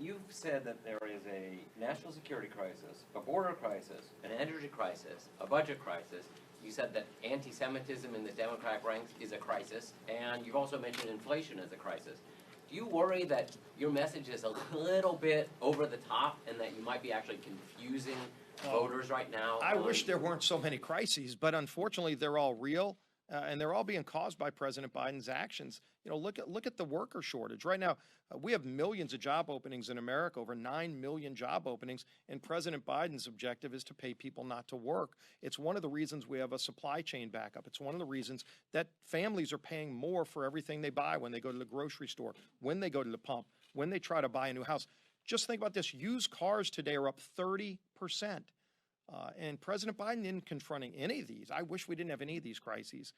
you've said that there is a national security crisis, a border crisis, an energy crisis, a budget crisis. You said that anti-Semitism in the Democratic ranks is a crisis, and you've also mentioned inflation as a crisis. Do you worry that your message is a little bit over the top and that you might be actually confusing voters right now? I wish there weren't so many crises, but unfortunately they're all real. And they're all being caused by President Biden's actions. You know, look at the worker shortage right now. We have millions of job openings in America, over 9 million job openings, and President Biden's objective is to pay people not to work. It's one of the reasons we have a supply chain backup. It's one of the reasons that families are paying more for everything they buy when they go to the grocery store, when they go to the pump, when they try to buy a new house. Just think about this: used cars today are up 30%. And President Biden isn't confronting any of these. I wish we didn't have any of these crises,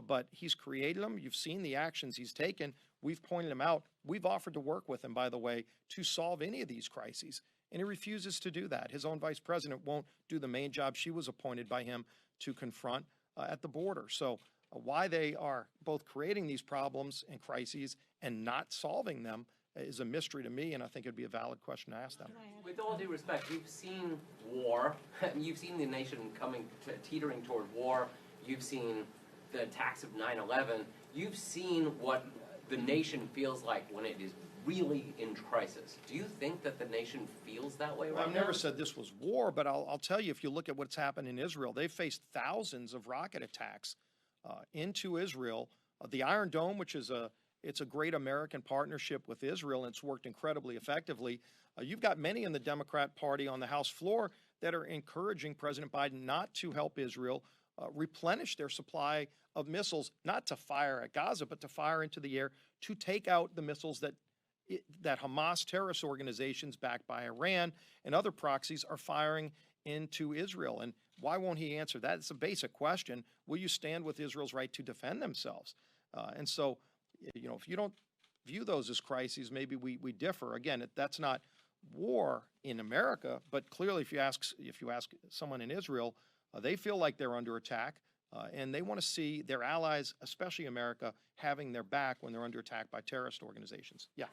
but he's created them. You've seen the actions he's taken. We've pointed them out. We've offered to work with him, by the way, to solve any of these crises, and he refuses to do that. His own vice president won't do the main job she was appointed by him to confront at the border. So why they are both creating these problems and crises and not solving them is a mystery to me, and I think it'd be a valid question to ask them. With all due respect, you've seen war. You've seen the nation teetering toward war. You've seen the attacks of 9/11. You've seen what the nation feels like when it is really in crisis. Do you think that the nation feels that way right now? I've never said this was war, but I'll tell you, if you look at what's happened in Israel, they've faced thousands of rocket attacks into Israel. The Iron Dome, which is it's a great American partnership with Israel, and it's worked incredibly effectively. You've got many in the Democrat Party on the House floor that are encouraging President Biden not to help Israel replenish their supply of missiles, not to fire at Gaza, but to fire into the air to take out the missiles that Hamas terrorist organizations backed by Iran and other proxies are firing into Israel. And why won't he answer that? It's a basic question. Will you stand with Israel's right to defend themselves? And so, you know, if you don't view those as crises, maybe we differ. Again, that's not war in America, but clearly if you ask someone in Israel, they feel like they're under attack, and they want to see their allies, especially America, having their back when they're under attack by terrorist organizations. Yeah.